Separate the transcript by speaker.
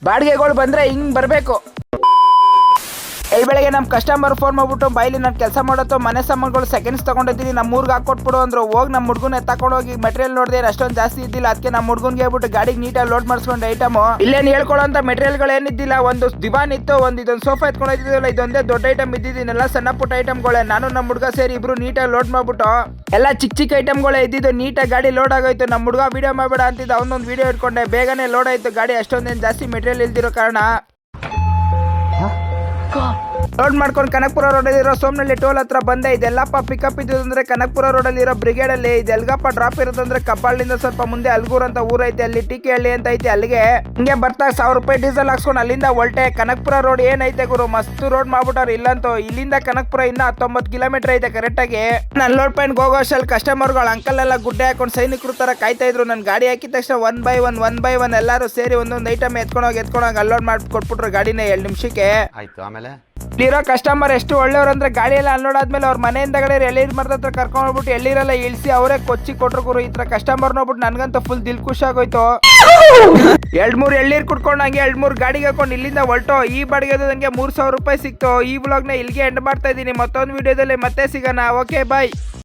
Speaker 1: ಬಾಡಿಗೆಗಳು ಬಂದ್ರೆ ಹಿಂಗ್ ಬರ್ಬೇಕು. ಬೆಳಗ್ಗೆ ನಮ್ಮ ಕಸ್ಟಮರ್ ಫೋನ್ ಮಾಡ್ಬಿಟ್ಟು ಬೈಲಿ ನಾನು ಕೆಲಸ ಮಾಡೋದು ಮನೆ ಸಾಮಾನುಗಳು ಸೆಕೆಂಡ್ಸ್ ತಗೊಂಡಿದ್ದೀನಿ ನಮ್ಮ ಊರಿಗೆ ಹಾಕೊಟ್ಬಿಡು ಅಂದ್ರು. ಹೋಗಿ ನಮ್ಮ ಹುಡುಗನ ತಗೊಂಡು ಹೋಗಿ ಮೆಟೀರಿಯಲ್ ನೋಡಿದೆ ಅಷ್ಟೊಂದು ಜಾಸ್ತಿ ಇದ್ದಿಲ್ಲ. ಅದಕ್ಕೆ ನಮ್ಮ ಹುಡುಗನ್ಗೆ ಹೇಳ್ಬಿಟ್ಟು ಗಾಡಿಗೆ ನೀಟಾಗಿ ಲೋಡ್ ಮಾಡಿಸ್ಕೊಂಡು ಐಟಮ್ ಇಲ್ಲೇನು ಹೇಳ್ಕೊಳ್ಳೋಂಥ ಮೆಟೀರಿಯಲ್ಗಳು ಏನಿದ್ದಿಲ್ಲ. ಒಂದು ದಿವಾನ್ ಇತ್ತು, ಇದೊಂದು ಸೋಫಾ ಎತ್ಕೊಂಡು ಹೋಗಿದ್ದಿಲ್ಲ. ಇದೊಂದೇ ದೊಡ್ಡ ಐಟಮ್ ಇದ್ದಿದ್ದೀನೆಲ್ಲ ಸಣ್ಣ ಪುಟ್ಟ ಐಟಮ್ಗಳೇ. ನಾನು ನಮ್ಮ ಹುಡುಗ ಸೇರಿ ಇಬ್ರು ನೀಟಾಗಿ ಲೋಡ್ ಮಾಡ್ಬಿಟ್ಟು ಎಲ್ಲ ಚಿಕ್ಕ ಚಿಕ್ಕ ಐಟಮ್ಗಳೇ ಇದ್ದಿದ್ದು ನೀಟಾಗಿ ಗಾಡಿ ಲೋಡ್ ಆಗೋಯ್ತು. ನಮ್ಮ ಹುಡುಗ ವಿಡಿಯೋ ಮಾಡಬೇಡ ಅಂತಿದ್ದು ಅವನೊಂದು ವಿಡಿಯೋ ಇಟ್ಕೊಂಡೆ. ಬೇಗನೆ ಲೋಡ್ ಆಯ್ತು ಗಾಡಿ. ಅಷ್ಟೊಂದೇನು ಜಾಸ್ತಿ ಮೆಟೀರಿಯಲ್ ಇಲ್ದಿರೋ ಕಾರಣ ಲೋಡ್ ಮಾಡ್ಕೊಂಡು ಕನಕಪುರ ರೋಡಲ್ಲಿ ಇರೋ ಸೋಮನಹಳ್ಳಿ ಟೋಲ್ ಹತ್ರ ಬಂದೆ. ಇದೆಲ್ಲಪ್ಪ ಪಿಕಪ್ ಇದ್ದು ಅಂದ್ರೆ ಕನಕಪುರ ರೋಡಲ್ಲಿ ಇರೋ ಬ್ರಿಗೇಡ್ ಅಲ್ಲಿ. ಇದೆಲ್ಗಪ್ಪ ಡ್ರಾಪ್ ಇರೋದಂದ್ರೆ ಕಬ್ಬಾಳಿಂದ ಸ್ವಲ್ಪ ಮುಂದೆ ಅಲ್ಗೂರ್ ಅಂತ ಊರೈತೆ, ಅಲ್ಲಿ ಟಿಕೆಹಳ್ಳಿ ಅಂತ ಐತೆ. ಅಲ್ಲಿಗೆ ಹಿಂಗೆ ಬರ್ತಾ 1000 ರೂಪಾಯಿ ಡೀಸೆಲ್ ಹಾಕ್ಸ್ಕೊಂಡು ಅಲ್ಲಿಂದ ಹೊಲ್ಟೆ. ಕನಕಪುರ ರೋಡ್ ಏನೈತೆ ಗುರು, ಮಸ್ತ್ ರೋಡ್ ಮಾಡ್ಬಿಟ್ಟಾರ. ಇಲ್ಲಂತೂ ಇಲ್ಲಿಂದ ಕನಕಪುರ ಇನ್ನ 19 ಕಿಲೋಮೀಟರ್ ಐತೆ ಕರೆಕ್ಟ್ ಆಗಿ. ನಾನು ಲೋಡ್ ಪಾಯಿಂಟ್ ಹೋಗೋ ಅಷ್ಟಲ್ಲಿ ಕಸ್ಟಮರ್ಗಳು ಅಂಕಲ್ ಎಲ್ಲ ಗುಡ್ಡೆ ಹಾಕೊಂಡು ಸೈನಿಕರು ತರ ಕಾಯ್ತಾ ಇದ್ರು. ನನ್ನ ಗಾಡಿ ಹಾಕಿದ ತಕ್ಷಣ ಒನ್ ಬೈ ಒನ್ ಎಲ್ಲರೂ ಸೇರಿ ಒಂದೊಂದು ಐಟಮ್ ಎತ್ಕೊಂಡೋಗಿ ಅನ್ಲೋಡ್ ಮಾಡಿ ಕೊಟ್ಬಿಟ್ರು ಗಾಡಿನ 2 ನಿಮಿಷಕ್ಕೆ.
Speaker 2: ಆಯ್ತು. ಆಮೇಲೆ
Speaker 1: ಇಲ್ಲಿರೋ ಕಸ್ಟಮರ್ ಎಷ್ಟು ಒಳ್ಳೆಯವ್ರು ಅಂದ್ರೆ ಗಾಡಿ ಎಲ್ಲ ಅನ್ಲೋಡ್ ಆದ್ಮೇಲೆ ಅವ್ರ ಮನೆಯಿಂದ ಎಳ್ಳೀರ್ ಮರದ ಹತ್ರ ಕರ್ಕೊಂಡು ಹೋಗ್ಬಿಟ್ಟು ಎಳ್ಳೀರೆಲ್ಲ ಇಳಿಸಿ ಅವರೇ ಕೊಚ್ಚಿ ಕೊಟ್ರು ಗುರು. ಈ ತರ ಕಸ್ಟಮರ್ ನೋಡ್ಬಿಟ್ಟು ನನ್ಗಂತೂ ಫುಲ್ ದಿಲ್ ಖುಷಿ ಆಗೋಯ್ತು. 2-3 ಎಳ್ಳೀರ್ ಕುಟ್ಕೊಂಡು ಹಂಗೆ 2-3 ಗಾಡಿಗೆ ಹಾಕೊಂಡು ಇಲ್ಲಿಂದ ಹೊಲ್ಟೋ. ಈ ಬಾಡಿಗೆ ನನಗೆ 3000 ರೂಪಾಯಿ ಸಿಕ್ತು. ಈ ವ್ಲಾಗ್ನ ಇಲ್ಲಿಗೆ ಎಂಡ್ ಮಾಡ್ತಾ ಇದ್ದೀನಿ. ಮತ್ತೊಂದು ವಿಡಿಯೋದಲ್ಲಿ ಮತ್ತೆ ಸಿಗೋಣ. ಓಕೆ ಬಾಯ್.